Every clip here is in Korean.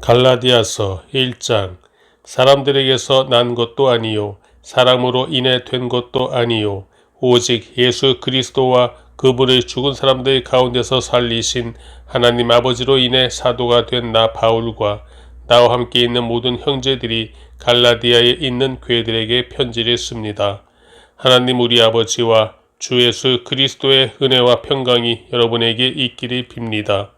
갈라디아서 1장. 사람들에게서 난 것도 아니요 사람으로 인해 된 것도 아니요 오직 예수 그리스도와 그분의 죽은 사람들 가운데서 살리신 하나님 아버지로 인해 사도가 된 나 바울과 나와 함께 있는 모든 형제들이 갈라디아에 있는 교회들에게 편지를 씁니다. 하나님 우리 아버지와 주 예수 그리스도의 은혜와 평강이 여러분에게 있기를 빕니다.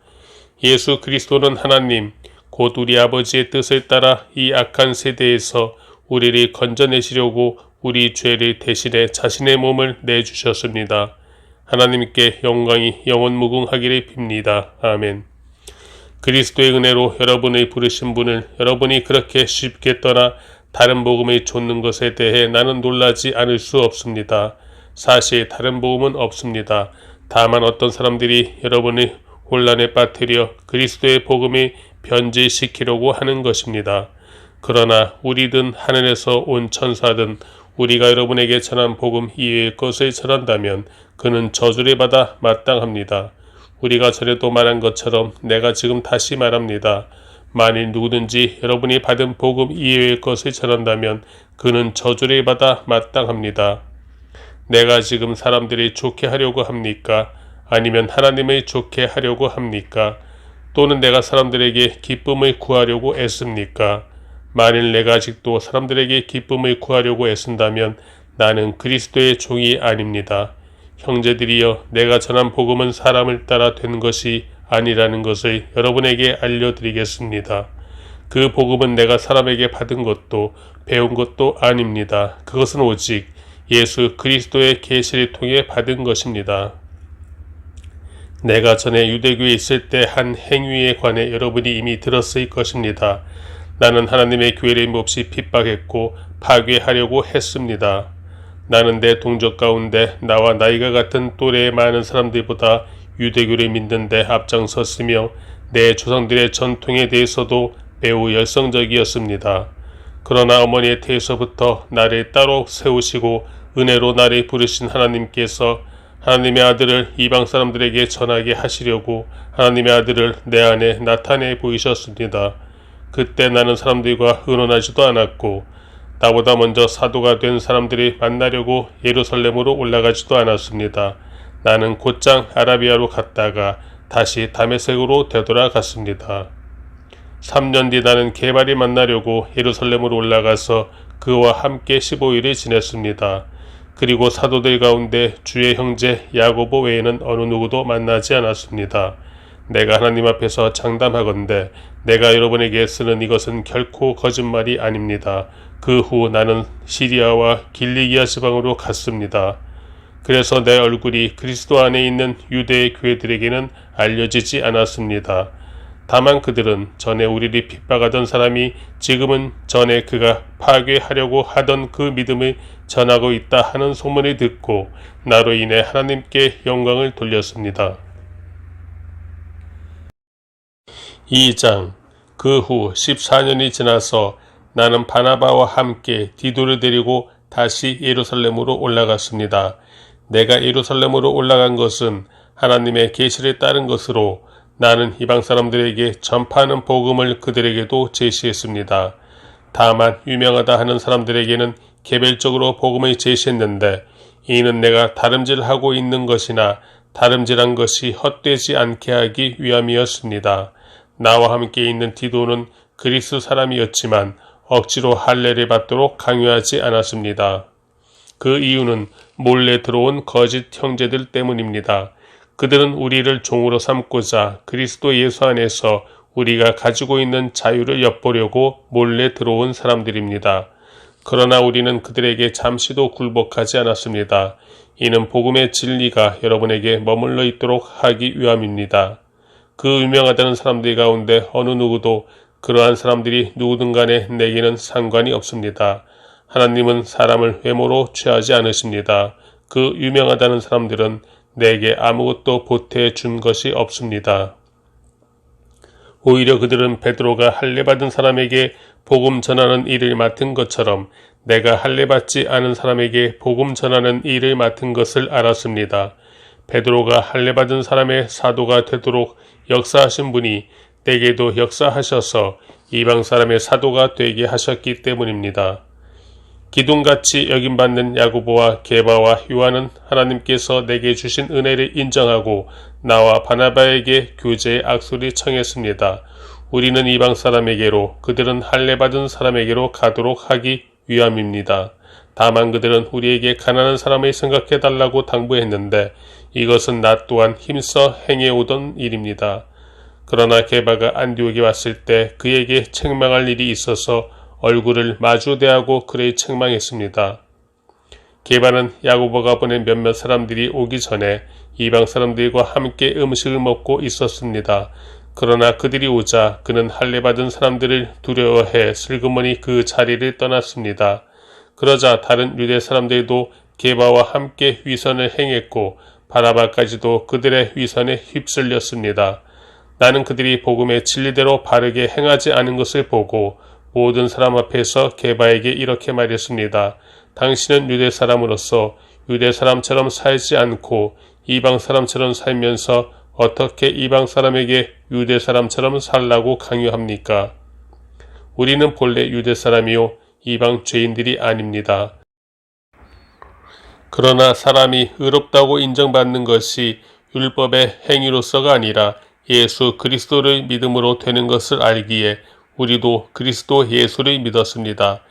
예수 그리스도는 하나님 곧 우리 아버지의 뜻을 따라 이 악한 세대에서 우리를 건져내시려고 우리 죄를 대신해 자신의 몸을 내주셨습니다. 하나님께 영광이 영원무궁하기를 빕니다. 아멘. 그리스도의 은혜로 여러분의 부르신 분을 여러분이 그렇게 쉽게 떠나 다른 복음을 좇는 것에 대해 나는 놀라지 않을 수 없습니다. 사실 다른 복음은 없습니다. 다만 어떤 사람들이 여러분을 혼란에 빠뜨려 그리스도의 복음을 변질시키려고 하는 것입니다. 그러나 우리든 하늘에서 온 천사든 우리가 여러분에게 전한 복음 이외의 것을 전한다면 그는 저주를 받아 마땅합니다. 우리가 전에도 말한 것처럼 내가 지금 다시 말합니다. 만일 누구든지 여러분이 받은 복음 이외의 것을 전한다면 그는 저주를 받아 마땅합니다. 내가 지금 사람들이 좋게 하려고 합니까? 아니면 하나님을 좋게 하려고 합니까? 또는 내가 사람들에게 기쁨을 구하려고 애씁니까? 만일 내가 아직도 사람들에게 기쁨을 구하려고 애쓴다면 나는 그리스도의 종이 아닙니다. 형제들이여, 내가 전한 복음은 사람을 따라 된 것이 아니라는 것을 여러분에게 알려드리겠습니다. 그 복음은 내가 사람에게 받은 것도 배운 것도 아닙니다. 그것은 오직 예수 그리스도의 계시를 통해 받은 것입니다. 내가 전에 유대교에 있을 때 한 행위에 관해 여러분이 이미 들었을 것입니다. 나는 하나님의 교회를 몹시 핍박했고 파괴하려고 했습니다. 나는 내 동족 가운데 나와 나이가 같은 또래의 많은 사람들보다 유대교를 믿는 데 앞장섰으며 내 조상들의 전통에 대해서도 매우 열성적이었습니다. 그러나 어머니의 태에서부터 나를 따로 세우시고 은혜로 나를 부르신 하나님께서 하나님의 아들을 이방 사람들에게 전하게 하시려고 하나님의 아들을 내 안에 나타내 보이셨습니다. 그때 나는 사람들과 의논하지도 않았고 나보다 먼저 사도가 된 사람들이 만나려고 예루살렘으로 올라가지도 않았습니다. 나는 곧장 아라비아로 갔다가 다시 다메섹으로 되돌아갔습니다. 3년 뒤 나는 게발이 만나려고 예루살렘으로 올라가서 그와 함께 15일을 지냈습니다. 그리고 사도들 가운데 주의 형제 야고보 외에는 어느 누구도 만나지 않았습니다. 내가 하나님 앞에서 장담하건대 내가 여러분에게 쓰는 이것은 결코 거짓말이 아닙니다. 그 후 나는 시리아와 길리기아 지방으로 갔습니다. 그래서 내 얼굴이 그리스도 안에 있는 유대의 교회들에게는 알려지지 않았습니다. 다만 그들은 전에 우리를 핍박하던 사람이 지금은 전에 그가 파괴하려고 하던 그 믿음을 전하고 있다 하는 소문을 듣고 나로 인해 하나님께 영광을 돌렸습니다. 2장. 그 후 14년이 지나서 나는 바나바와 함께 디도를 데리고 다시 예루살렘으로 올라갔습니다. 내가 예루살렘으로 올라간 것은 하나님의 계시를 따른 것으로 나는 이방 사람들에게 전파하는 복음을 그들에게도 제시했습니다. 다만 유명하다 하는 사람들에게는 개별적으로 복음을 제시했는데 이는 내가 다름질하고 있는 것이나 다름질한 것이 헛되지 않게 하기 위함이었습니다. 나와 함께 있는 디도는 그리스 사람이었지만 억지로 할례를 받도록 강요하지 않았습니다. 그 이유는 몰래 들어온 거짓 형제들 때문입니다. 그들은 우리를 종으로 삼고자 그리스도 예수 안에서 우리가 가지고 있는 자유를 엿보려고 몰래 들어온 사람들입니다. 그러나 우리는 그들에게 잠시도 굴복하지 않았습니다. 이는 복음의 진리가 여러분에게 머물러 있도록 하기 위함입니다. 그 유명하다는 사람들 가운데 어느 누구도 그러한 사람들이 누구든 간에 내게는 상관이 없습니다. 하나님은 사람을 외모로 취하지 않으십니다. 그 유명하다는 사람들은 내게 아무것도 보태해 준 것이 없습니다. 오히려 그들은 베드로가 할례받은 사람에게 복음 전하는 일을 맡은 것처럼 내가 할례받지 않은 사람에게 복음 전하는 일을 맡은 것을 알았습니다. 베드로가 할례받은 사람의 사도가 되도록 역사하신 분이 내게도 역사하셔서 이방 사람의 사도가 되게 하셨기 때문입니다. 기둥같이 여김받는 야고보와 게바와 요한은 하나님께서 내게 주신 은혜를 인정하고 나와 바나바에게 교제의 악수를 청했습니다. 우리는 이방 사람에게로, 그들은 할례받은 사람에게로 가도록 하기 위함입니다. 다만 그들은 우리에게 가난한 사람을 생각해달라고 당부했는데 이것은 나 또한 힘써 행해오던 일입니다. 그러나 게바가 안디옥에 왔을 때 그에게 책망할 일이 있어서 얼굴을 마주대하고 그를 책망했습니다. 게바는 야고보가 보낸 몇몇 사람들이 오기 전에 이방 사람들과 함께 음식을 먹고 있었습니다. 그러나 그들이 오자 그는 할례받은 사람들을 두려워해 슬그머니 그 자리를 떠났습니다. 그러자 다른 유대 사람들도 게바와 함께 위선을 행했고 바나바까지도 그들의 위선에 휩쓸렸습니다. 나는 그들이 복음의 진리대로 바르게 행하지 않은 것을 보고 모든 사람 앞에서 게바에게 이렇게 말했습니다. 당신은 유대 사람으로서 유대 사람처럼 살지 않고 이방 사람처럼 살면서 어떻게 이방 사람에게 유대 사람처럼 살라고 강요합니까? 우리는 본래 유대 사람이요 이방 죄인들이 아닙니다. 그러나 사람이 의롭다고 인정받는 것이 율법의 행위로서가 아니라 예수 그리스도를 믿음으로 되는 것을 알기에 우리도 그리스도 예수를 믿었습니다.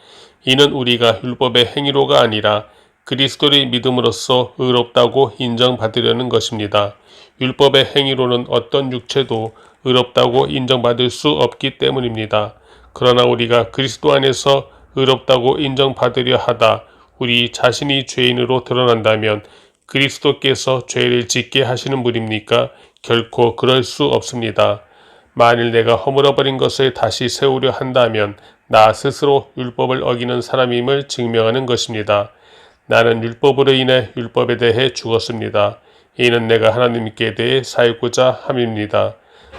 이는 우리가 율법의 행위로가 아니라 그리스도를 믿음으로써 의롭다고 인정받으려는 것입니다. 율법의 행위로는 어떤 육체도 의롭다고 인정받을 수 없기 때문입니다. 그러나 우리가 그리스도 안에서 의롭다고 인정받으려 하다 우리 자신이 죄인으로 드러난다면 그리스도께서 죄를 짓게 하시는 분입니까? 결코 그럴 수 없습니다. 만일 내가 허물어버린 것을 다시 세우려 한다면 나 스스로 율법을 어기는 사람임을 증명하는 것입니다. 나는 율법으로 인해 율법에 대해 죽었습니다. 이는 내가 하나님께 대해 살고자 함입니다.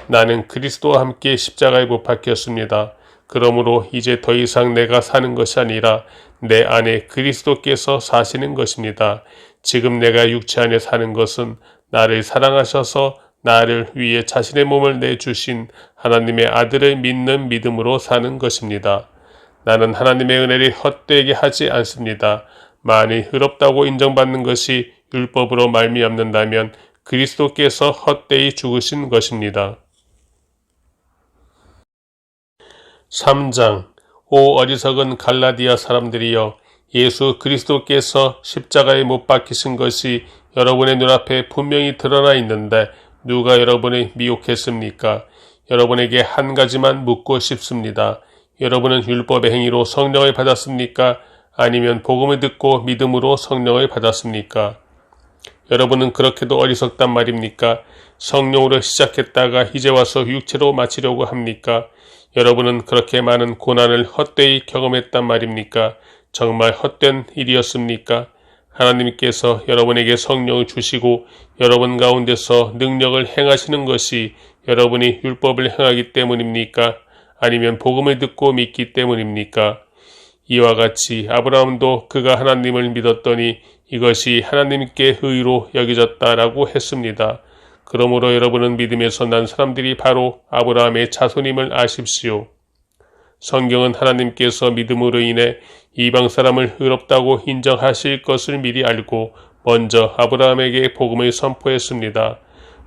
나는 그리스도와 함께 십자가에 못 박혔습니다. 그러므로 이제 더 이상 내가 사는 것이 아니라 내 안에 그리스도께서 사시는 것입니다. 지금 내가 육체 안에 사는 것은 나를 사랑하셔서 나를 위해 자신의 몸을 내주신 하나님의 아들을 믿는 믿음으로 사는 것입니다. 나는 하나님의 은혜를 헛되게 하지 않습니다. 만일 의롭다고 인정받는 것이 율법으로 말미암는다면 그리스도께서 헛되이 죽으신 것입니다. 3장 오 어리석은 갈라디아 사람들이여 예수 그리스도께서 십자가에 못 박히신 것이 여러분의 눈앞에 분명히 드러나 있는데 누가 여러분을 미혹했습니까? 여러분에게 한 가지만 묻고 싶습니다. 여러분은 율법의 행위로 성령을 받았습니까? 아니면 복음을 듣고 믿음으로 성령을 받았습니까? 여러분은 그렇게도 어리석단 말입니까? 성령으로 시작했다가 이제 와서 육체로 마치려고 합니까? 여러분은 그렇게 많은 고난을 헛되이 경험했단 말입니까? 정말 헛된 일이었습니까? 하나님께서 여러분에게 성령을 주시고 여러분 가운데서 능력을 행하시는 것이 여러분이 율법을 행하기 때문입니까? 아니면 복음을 듣고 믿기 때문입니까? 이와 같이 아브라함도 그가 하나님을 믿었더니 이것이 하나님께 의로 여겨졌다라고 했습니다. 그러므로 여러분은 믿음에서 난 사람들이 바로 아브라함의 자손임을 아십시오. 성경은 하나님께서 믿음으로 인해 이방 사람을 의롭다고 인정하실 것을 미리 알고 먼저 아브라함에게 복음을 선포했습니다.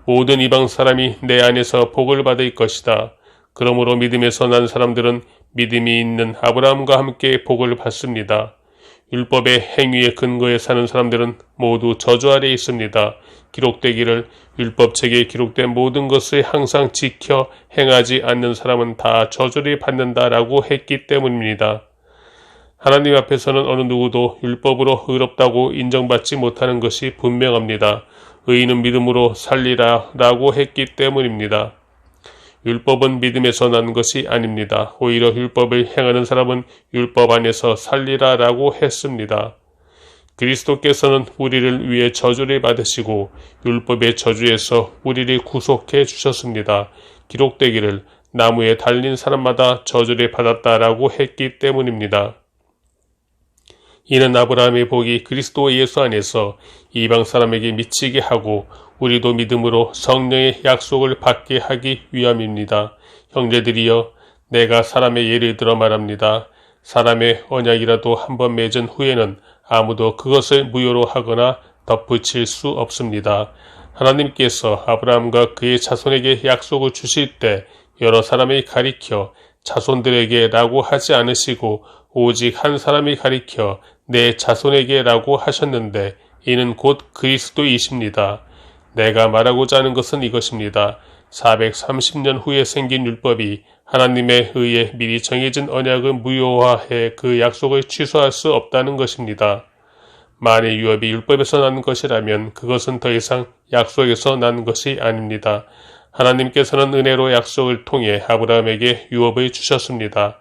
모든 이방 사람이 내 안에서 복을 받을 것이다. 그러므로 믿음에서 난 사람들은 믿음이 있는 아브라함과 함께 복을 받습니다. 율법의 행위에 근거해 사는 사람들은 모두 저주 아래 있습니다. 기록되기를 율법책에 기록된 모든 것을 항상 지켜 행하지 않는 사람은 다 저주를 받는다라고 했기 때문입니다. 하나님 앞에서는 어느 누구도 율법으로 의롭다고 인정받지 못하는 것이 분명합니다. 의인은 믿음으로 살리라라고 했기 때문입니다. 율법은 믿음에서 난 것이 아닙니다. 오히려 율법을 행하는 사람은 율법 안에서 살리라라고 했습니다. 그리스도께서는 우리를 위해 저주를 받으시고 율법의 저주에서 우리를 구속해 주셨습니다. 기록되기를 나무에 달린 사람마다 저주를 받았다라고 했기 때문입니다. 이는 아브라함의 복이 그리스도 예수 안에서 이방 사람에게 미치게 하고 우리도 믿음으로 성령의 약속을 받게 하기 위함입니다. 형제들이여 내가 사람의 예를 들어 말합니다. 사람의 언약이라도 한번 맺은 후에는 아무도 그것을 무효로 하거나 덧붙일 수 없습니다. 하나님께서 아브라함과 그의 자손에게 약속을 주실 때 여러 사람이 가리켜 자손들에게 라고 하지 않으시고 오직 한 사람이 가리켜 내 자손에게 라고 하셨는데 이는 곧 그리스도이십니다. 내가 말하고자 하는 것은 이것입니다. 430년 후에 생긴 율법이 하나님에 의해 미리 정해진 언약을 무효화해 그 약속을 취소할 수 없다는 것입니다. 만일 유업이 율법에서 난 것이라면 그것은 더 이상 약속에서 난 것이 아닙니다. 하나님께서는 은혜로 약속을 통해 아브라함에게 유업을 주셨습니다.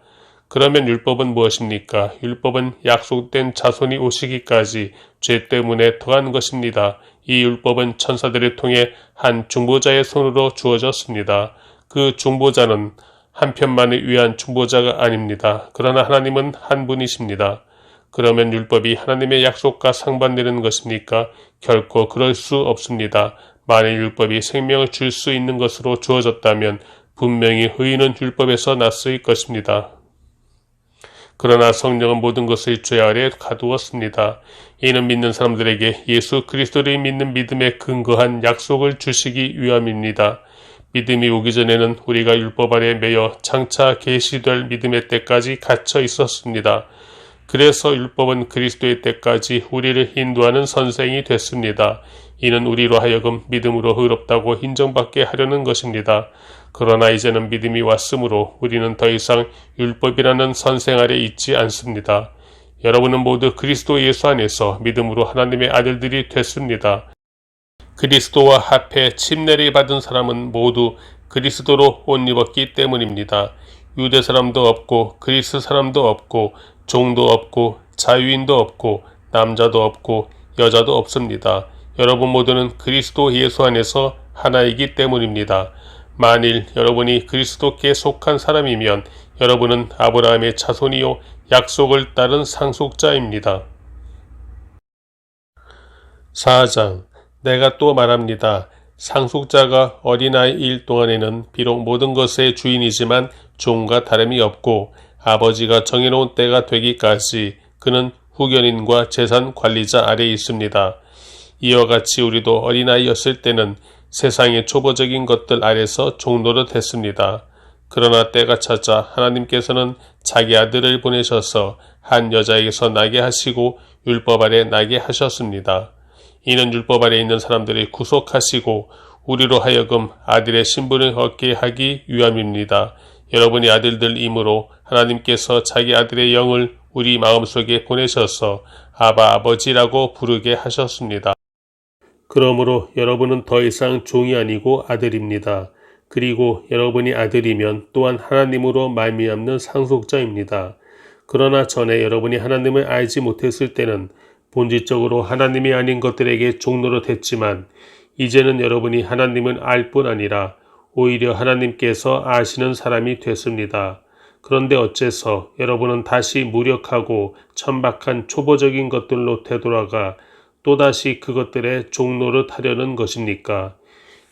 그러면 율법은 무엇입니까? 율법은 약속된 자손이 오시기까지 죄 때문에 더한 것입니다. 이 율법은 천사들을 통해 한 중보자의 손으로 주어졌습니다. 그 중보자는 한 편만을 위한 중보자가 아닙니다. 그러나 하나님은 한 분이십니다. 그러면 율법이 하나님의 약속과 상반되는 것입니까? 결코 그럴 수 없습니다. 만일 율법이 생명을 줄 수 있는 것으로 주어졌다면 분명히 의인은 율법에서 났을 것입니다. 그러나 성령은 모든 것을 죄 아래 가두었습니다. 이는 믿는 사람들에게 예수 그리스도를 믿는 믿음에 근거한 약속을 주시기 위함입니다. 믿음이 오기 전에는 우리가 율법 아래 매여 장차 계시될 믿음의 때까지 갇혀 있었습니다. 그래서 율법은 그리스도의 때까지 우리를 인도하는 선생이 됐습니다. 이는 우리로 하여금 믿음으로 의롭다고 인정받게 하려는 것입니다. 그러나 이제는 믿음이 왔으므로 우리는 더 이상 율법이라는 선생 아래 있지 않습니다. 여러분은 모두 그리스도 예수 안에서 믿음으로 하나님의 아들들이 됐습니다. 그리스도와 합해 침례를 받은 사람은 모두 그리스도로 옷 입었기 때문입니다. 유대 사람도 없고 그리스 사람도 없고 종도 없고 자유인도 없고 남자도 없고 여자도 없습니다. 여러분 모두는 그리스도 예수 안에서 하나이기 때문입니다. 만일 여러분이 그리스도께 속한 사람이면 여러분은 아브라함의 자손이요 약속을 따른 상속자입니다. 4장 내가 또 말합니다. 상속자가 어린아이일 동안에는 비록 모든 것의 주인이지만 종과 다름이 없고 아버지가 정해놓은 때가 되기까지 그는 후견인과 재산 관리자 아래에 있습니다. 이와 같이 우리도 어린아이였을 때는 세상의 초보적인 것들 아래서 종노릇 했습니다. 그러나 때가 차자 하나님께서는 자기 아들을 보내셔서 한 여자에게서 나게 하시고 율법 아래 나게 하셨습니다. 이는 율법 아래 있는 사람들을 구속하시고 우리로 하여금 아들의 신분을 얻게 하기 위함입니다. 여러분이 아들들이므로 하나님께서 자기 아들의 영을 우리 마음속에 보내셔서 아바 아버지라고 부르게 하셨습니다. 그러므로 여러분은 더 이상 종이 아니고 아들입니다. 그리고 여러분이 아들이면 또한 하나님으로 말미암는 상속자입니다. 그러나 전에 여러분이 하나님을 알지 못했을 때는 본질적으로 하나님이 아닌 것들에게 종노릇했지만 이제는 여러분이 하나님을 알 뿐 아니라 오히려 하나님께서 아시는 사람이 됐습니다. 그런데 어째서 여러분은 다시 무력하고 천박한 초보적인 것들로 되돌아가 또다시 그것들에 종노릇 하려는 것입니까?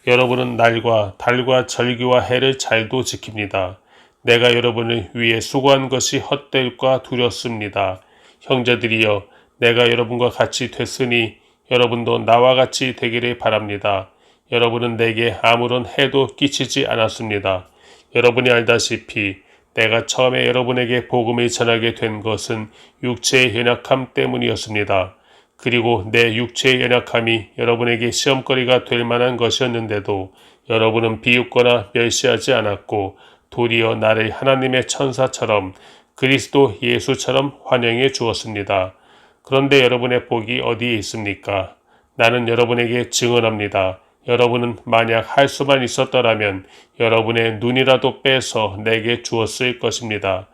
여러분은 날과 달과 절기와 해를 잘도 지킵니다. 내가 여러분을 위해 수고한 것이 헛될까 두렵습니다. 형제들이여, 내가 여러분과 같이 됐으니 여러분도 나와 같이 되기를 바랍니다. 여러분은 내게 아무런 해도 끼치지 않았습니다. 여러분이 알다시피 내가 처음에 여러분에게 복음을 전하게 된 것은 육체의 연약함 때문이었습니다. 그리고 내 육체의 연약함이 여러분에게 시험거리가 될 만한 것이었는데도 여러분은 비웃거나 멸시하지 않았고 도리어 나를 하나님의 천사처럼 그리스도 예수처럼 환영해 주었습니다. 그런데 여러분의 복이 어디에 있습니까? 나는 여러분에게 증언합니다. 여러분은 만약 할 수만 있었더라면 여러분의 눈이라도 빼서 내게 주었을 것입니다.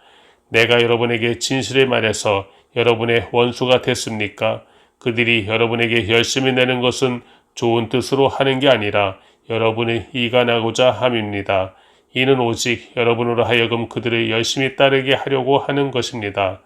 내가 여러분에게 진실을 말해서 여러분의 원수가 됐습니까? 그들이 여러분에게 열심히 내는 것은 좋은 뜻으로 하는 게 아니라 여러분을 이간하고자 함입니다. 이는 오직 여러분으로 하여금 그들을 열심히 따르게 하려고 하는 것입니다.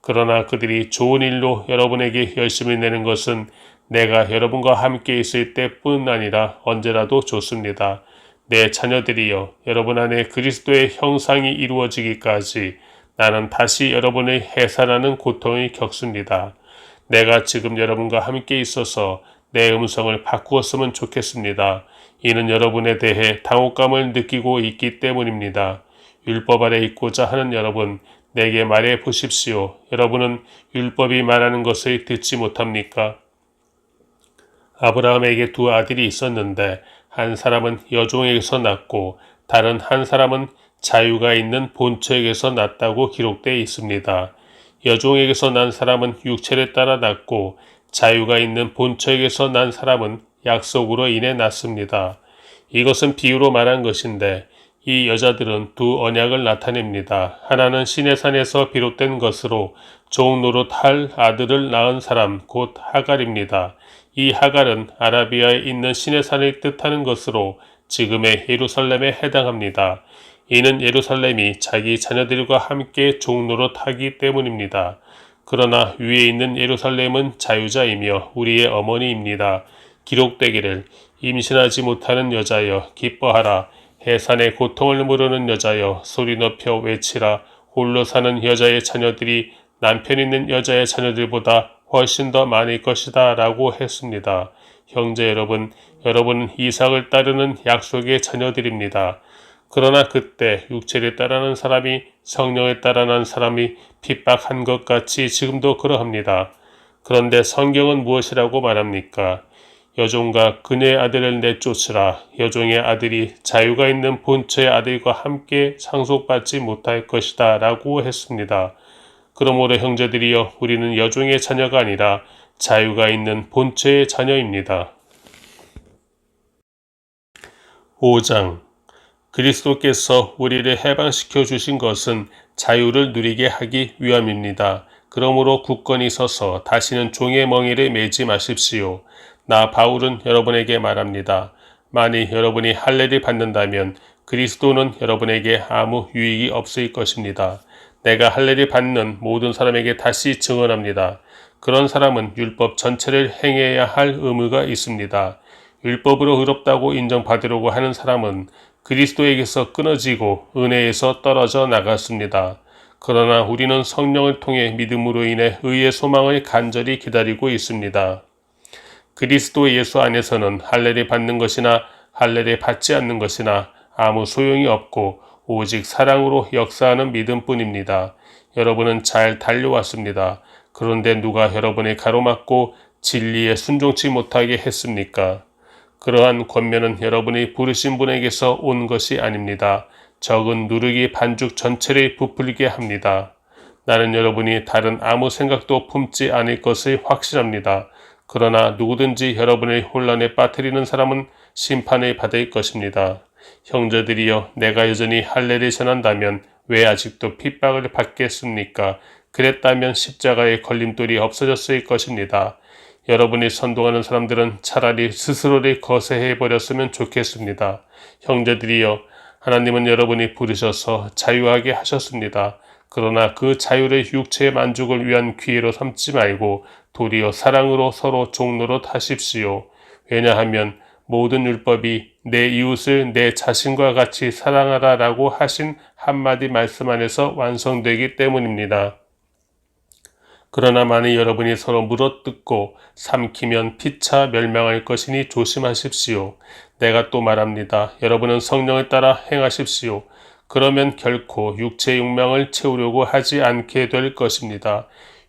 그러나 그들이 좋은 일로 여러분에게 열심히 내는 것은 내가 여러분과 함께 있을 때뿐 아니라 언제라도 좋습니다. 내 자녀들이여, 여러분 안에 그리스도의 형상이 이루어지기까지 나는 다시 여러분의 해산하는 고통을 겪습니다. 내가 지금 여러분과 함께 있어서 내 음성을 바꾸었으면 좋겠습니다. 이는 여러분에 대해 당혹감을 느끼고 있기 때문입니다. 율법 아래 있고자 하는 여러분, 내게 말해 보십시오. 여러분은 율법이 말하는 것을 듣지 못합니까? 아브라함에게 두 아들이 있었는데 한 사람은 여종에게서 났고 다른 한 사람은 자유가 있는 본처에게서 났다고 기록되어 있습니다. 여종에게서 난 사람은 육체를 따라 났고 자유가 있는 본처에게서 난 사람은 약속으로 인해 났습니다. 이것은 비유로 말한 것인데 이 여자들은 두 언약을 나타냅니다. 하나는 시내산에서 비롯된 것으로 종 노릇할 아들을 낳은 사람 곧 하갈입니다. 이 하갈은 아라비아에 있는 시내산을 뜻하는 것으로 지금의 예루살렘에 해당합니다. 이는 예루살렘이 자기 자녀들과 함께 종노릇하기 때문입니다. 그러나 위에 있는 예루살렘은 자유자이며 우리의 어머니입니다. 기록되기를 임신하지 못하는 여자여 기뻐하라. 해산의 고통을 모르는 여자여 소리 높여 외치라. 홀로 사는 여자의 자녀들이 남편 있는 여자의 자녀들보다 훨씬 더 많을 것이다 라고 했습니다. 형제 여러분, 여러분은 이삭을 따르는 약속의 자녀들입니다. 그러나 그때 육체를 따르는 사람이 성령을 따르는 사람이 핍박한 것 같이 지금도 그러합니다. 그런데 성경은 무엇이라고 말합니까? 여종과 그녀의 아들을 내쫓으라. 여종의 아들이 자유가 있는 본처의 아들과 함께 상속받지 못할 것이다 라고 했습니다. 그러므로 형제들이여, 우리는 여종의 자녀가 아니라 자유가 있는 본처의 자녀입니다. 5장. 그리스도께서 우리를 해방시켜 주신 것은 자유를 누리게 하기 위함입니다. 그러므로 굳건히 서서 다시는 종의 멍에를 매지 마십시오. 나 바울은 여러분에게 말합니다. 만일 여러분이 할례를 받는다면 그리스도는 여러분에게 아무 유익이 없을 것입니다. 내가 할례를 받는 모든 사람에게 다시 증언합니다. 그런 사람은 율법 전체를 행해야 할 의무가 있습니다. 율법으로 의롭다고 인정받으려고 하는 사람은 그리스도에게서 끊어지고 은혜에서 떨어져 나갔습니다. 그러나 우리는 성령을 통해 믿음으로 인해 의의 소망을 간절히 기다리고 있습니다. 그리스도 예수 안에서는 할례를 받는 것이나 할례를 받지 않는 것이나 아무 소용이 없고 오직 사랑으로 역사하는 믿음뿐입니다. 여러분은 잘 달려왔습니다. 그런데 누가 여러분을 가로막고 진리에 순종치 못하게 했습니까? 그러한 권면은 여러분이 부르신 분에게서 온 것이 아닙니다. 적은 누르기 반죽 전체를 부풀게 합니다. 나는 여러분이 다른 아무 생각도 품지 않을 것을 확신합니다. 그러나 누구든지 여러분을 혼란에 빠뜨리는 사람은 심판을 받을 것입니다. 형제들이여, 내가 여전히 할례를 전한다면 왜 아직도 핍박을 받겠습니까? 그랬다면 십자가의 걸림돌이 없어졌을 것입니다. 여러분이 선동하는 사람들은 차라리 스스로를 거세해버렸으면 좋겠습니다. 형제들이여, 하나님은 여러분이 부르셔서 자유하게 하셨습니다. 그러나 그 자유를 육체의 만족을 위한 기회로 삼지 말고 도리어 사랑으로 서로 종노릇 하십시오. 왜냐하면 모든 율법이 내 이웃을 내 자신과 같이 사랑하라 라고 하신 한마디 말씀 안에서 완성되기 때문입니다. 그러나 만일 여러분이 서로 물어뜯고 삼키면 피차 멸망할 것이니 조심하십시오. 내가 또 말합니다. 여러분은 성령을 따라 행하십시오. 그러면 결코 육체의 욕망을 채우려고 하지 않게 될 것입니다.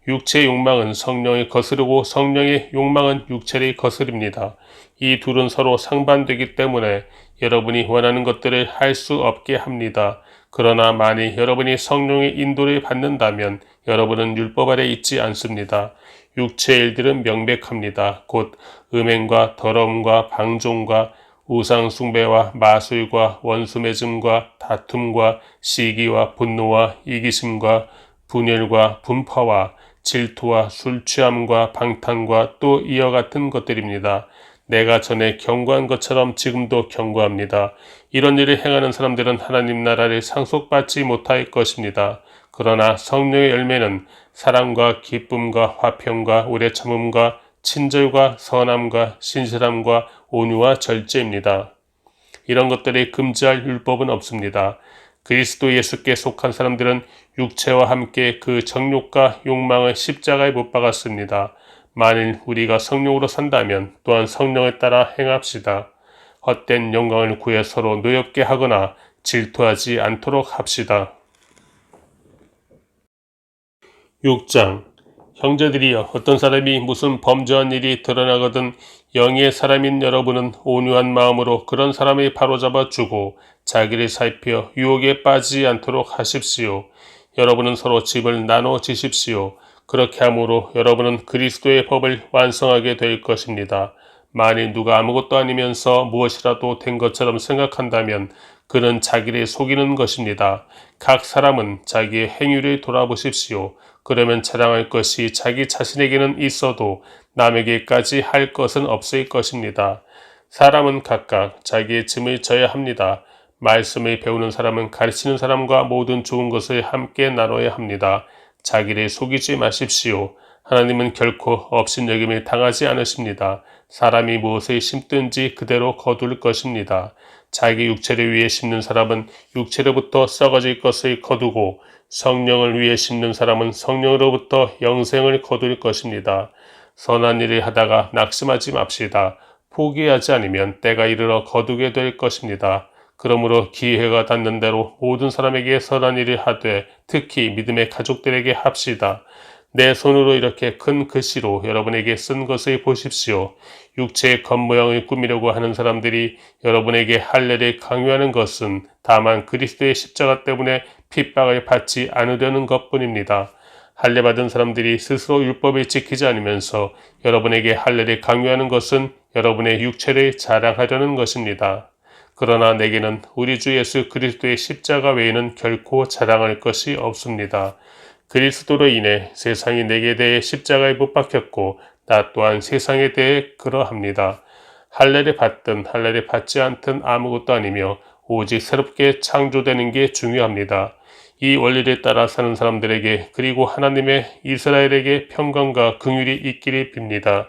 육체의 욕망은 성령을 거스르고 성령의 욕망은 육체를 거스릅니다. 이 둘은 서로 상반되기 때문에 여러분이 원하는 것들을 할 수 없게 합니다. 그러나 만일 여러분이 성령의 인도를 받는다면 여러분은 율법 아래 있지 않습니다. 육체의 일들은 명백합니다. 곧 음행과 더러움과 방종과 우상 숭배와 마술과 원수 맺음과 다툼과 시기와 분노와 이기심과 분열과 분파와 질투와 술 취함과 방탕과 또 이와 같은 것들입니다. 내가 전에 경고한 것처럼 지금도 경고합니다. 이런 일을 행하는 사람들은 하나님 나라를 상속받지 못할 것입니다. 그러나 성령의 열매는 사랑과 기쁨과 화평과 오래 참음과 친절과 선함과 신실함과 온유와 절제입니다. 이런 것들에 금지할 율법은 없습니다. 그리스도 예수께 속한 사람들은 육체와 함께 그 정욕과 욕망을 십자가에 못 박았습니다. 만일 우리가 성령으로 산다면 또한 성령에 따라 행합시다. 헛된 영광을 구해 서로 노엽게 하거나 질투하지 않도록 합시다. 6장 형제들이여, 어떤 사람이 무슨 범죄한 일이 드러나거든 영의 사람인 여러분은 온유한 마음으로 그런 사람을 바로잡아 주고 자기를 살펴 유혹에 빠지지 않도록 하십시오. 여러분은 서로 집을 나눠 지십시오. 그렇게 함으로 여러분은 그리스도의 법을 완성하게 될 것입니다. 만일 누가 아무것도 아니면서 무엇이라도 된 것처럼 생각한다면 그는 자기를 속이는 것입니다. 각 사람은 자기의 행위를 돌아보십시오. 그러면 자랑할 것이 자기 자신에게는 있어도 남에게까지 할 것은 없을 것입니다. 사람은 각각 자기의 짐을 져야 합니다. 말씀을 배우는 사람은 가르치는 사람과 모든 좋은 것을 함께 나눠야 합니다. 자기를 속이지 마십시오. 하나님은 결코 업신여김을 당하지 않으십니다. 사람이 무엇을 심든지 그대로 거둘 것입니다. 자기 육체를 위해 심는 사람은 육체로부터 썩어질 것을 거두고 성령을 위해 심는 사람은 성령으로부터 영생을 거둘 것입니다. 선한 일을 하다가 낙심하지 맙시다. 포기하지 않으면 때가 이르러 거두게 될 것입니다. 그러므로 기회가 닿는 대로 모든 사람에게 선한 일을 하되 특히 믿음의 가족들에게 합시다. 내 손으로 이렇게 큰 글씨로 여러분에게 쓴 것을 보십시오. 육체의 겉모양을 꾸미려고 하는 사람들이 여러분에게 할례를 강요하는 것은 다만 그리스도의 십자가 때문에 핍박을 받지 않으려는 것뿐입니다. 할례 받은 사람들이 스스로 율법을 지키지 않으면서 여러분에게 할례를 강요하는 것은 여러분의 육체를 자랑하려는 것입니다. 그러나 내게는 우리 주 예수 그리스도의 십자가 외에는 결코 자랑할 것이 없습니다. 그리스도로 인해 세상이 내게 대해 십자가에 못 박혔고 나 또한 세상에 대해 그러합니다. 할례를 받든 할례를 받지 않든 아무것도 아니며 오직 새롭게 창조되는 게 중요합니다. 이 원리를 따라 사는 사람들에게 그리고 하나님의 이스라엘에게 평강과 긍휼이 있기를 빕니다.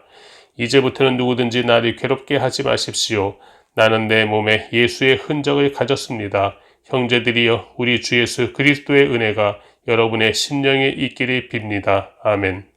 이제부터는 누구든지 나를 괴롭게 하지 마십시오. 나는 내 몸에 예수의 흔적을 가졌습니다. 형제들이여, 우리 주 예수 그리스도의 은혜가 여러분의 심령에 있기를 빕니다. 아멘.